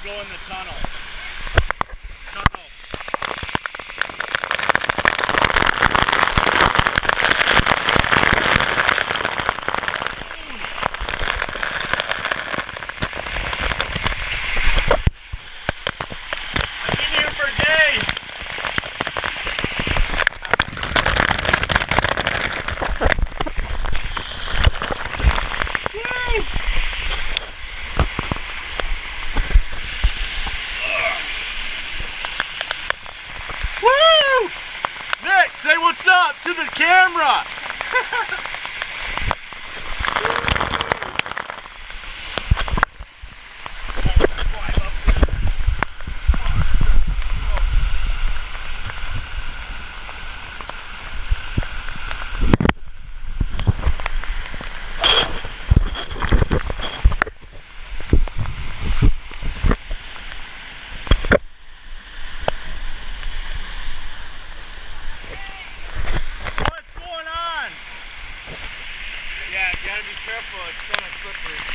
go in the tunnel. I've been here for days. Woo! Nick, say what's up to the camera. Yeah, you gotta be careful, it's kind of slippery.